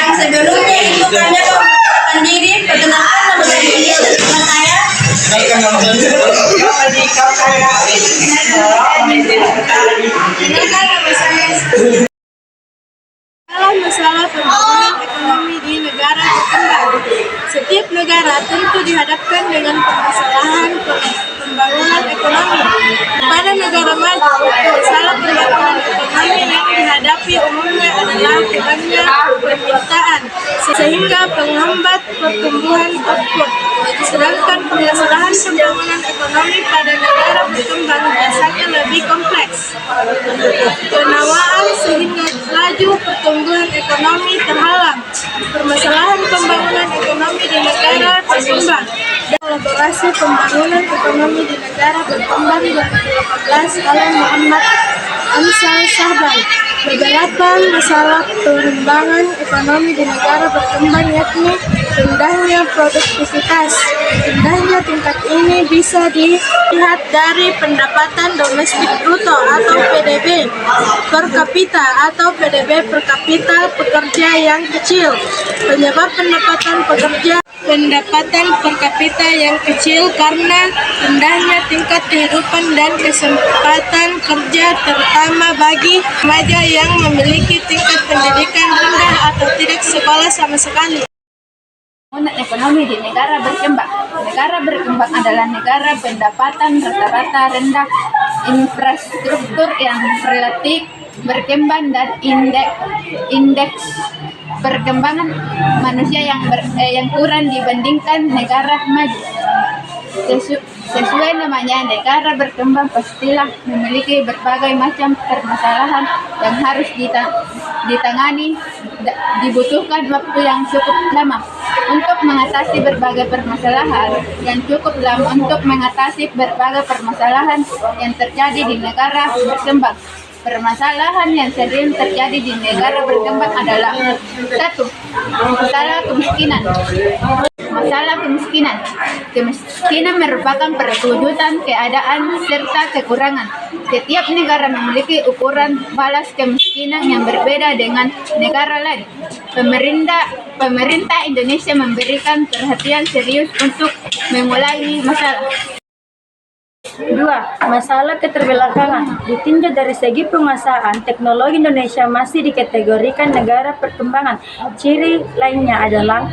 yang sebelumnya itu kami akan memperkenalkan diri. Perkenalkan nama saya India dan teman saya. Kenalkan nama saya. Dalam masalah pembangunan ekonomi di negara berkembang, setiap negara tentu dihadapkan dengan permasalahan pembangunan ekonomi. Pada negara maju, masalah pembangunan ekonomi yang dihadapi umumnya adalah kurangnya permintaan, sehingga menghambat pertumbuhan output. Sedangkan permasalahan pembangunan ekonomi pada negara berkembang biasanya lebih kompleks. Penawaan sehingga laju pertumbuhan ekonomi terhalang. Permasalahan pembangunan ekonomi di negara berkembang dan kolaborasi pembangunan ekonomi di negara berkembang 2018 oleh Muhammad Amsal Shahban. Beberapa masalah pengembangan ekonomi di negara berkembang yakni rendahnya produktivitas. Rendahnya tingkat ini bisa dilihat dari pendapatan domestik bruto atau PDB per kapita atau PDB per kapita pekerja yang kecil. Penyebab pendapatan per kapita yang kecil karena rendahnya tingkat kehidupan dan kesempatan kerja terutama bagi remaja yang memiliki tingkat pendidikan rendah atau tidak sekolah sama sekali. Ekonomi di negara berkembang. Negara berkembang adalah negara pendapatan rata-rata rendah, infrastruktur yang relatif berkembang dan indeks perkembangan manusia yang kurang dibandingkan negara maju. Sesuai namanya, negara berkembang pastilah memiliki berbagai macam permasalahan yang harus ditangani. Dibutuhkan waktu yang cukup lama untuk mengatasi berbagai permasalahan yang terjadi di negara berkembang. Permasalahan yang sering terjadi di negara berkembang adalah 1. Masalah kemiskinan. Kemiskinan merupakan perwujudan keadaan serta kekurangan. Setiap negara memiliki ukuran balas kemiskinan yang berbeda dengan negara lain. Pemerintah Indonesia memberikan perhatian serius untuk mengulangi masalah. 2. Masalah keterbelakangan. Ditinjau dari segi penguasaan, teknologi Indonesia masih dikategorikan negara perkembangan. Ciri lainnya adalah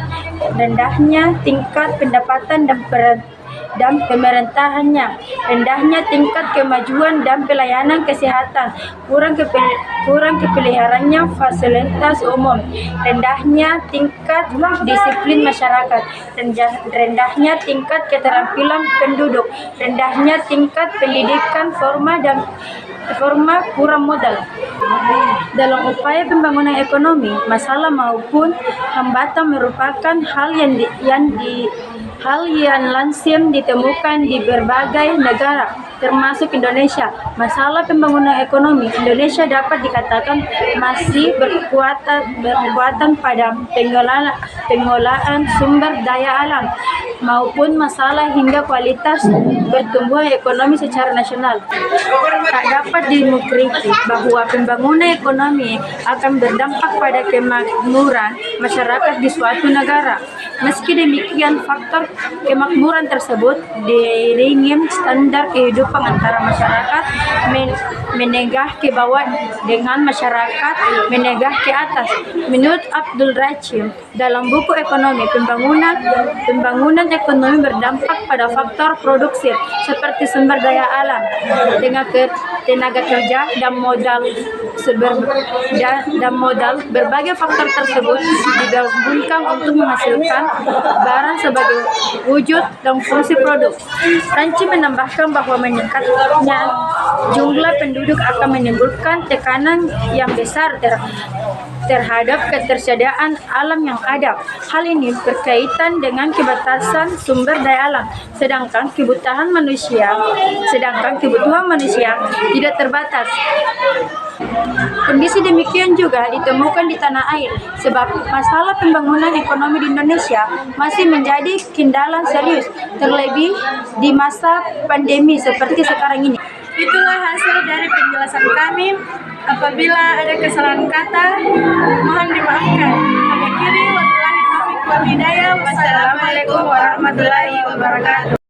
rendahnya tingkat pendapatan dan pemerintahannya, rendahnya tingkat kemajuan dan pelayanan kesehatan, kurang kepeliharannya fasilitas umum, rendahnya tingkat disiplin masyarakat, rendahnya tingkat keterampilan penduduk, rendahnya tingkat pendidikan formal dan kurang modal. Dalam upaya pembangunan ekonomi, masalah maupun hambatan merupakan hal yang lazim ditemukan di berbagai negara, termasuk Indonesia. Masalah pembangunan ekonomi Indonesia dapat dikatakan masih berkekuatan pada pengelolaan sumber daya alam maupun masalah hingga kualitas pertumbuhan ekonomi secara nasional. Tak dapat dimungkiri bahwa pembangunan ekonomi akan berdampak pada kemakmuran masyarakat di suatu negara. Meski demikian, faktor kemakmuran tersebut diiringi standar kehidupan antara masyarakat menengah ke bawah dengan masyarakat menengah ke atas. Menurut Abdul Rachim, dalam buku ekonomi pembangunan ekonomi berdampak pada faktor produksi seperti sumber daya alam, tenaga kerja dan modal. Berbagai faktor tersebut digabungkan untuk menghasilkan barang sebagai wujud dan fungsi produk. Ranci menambahkan bahwa meningkatnya jumlah penduduk akan menimbulkan tekanan yang besar terhadap ketersediaan alam yang ada. Hal ini berkaitan dengan kebatasan sumber daya alam, sedangkan kebutuhan manusia tidak terbatas. Kondisi demikian juga ditemukan di tanah air, sebab masalah pembangunan ekonomi di Indonesia masih menjadi kendala serius, terlebih di masa pandemi seperti sekarang ini. Itulah hasil dari penjelasan kami. Apabila ada kesalahan kata, mohon dimaafkan. Kami wal hidayah. Wassalamualaikum warahmatullahi wabarakatuh.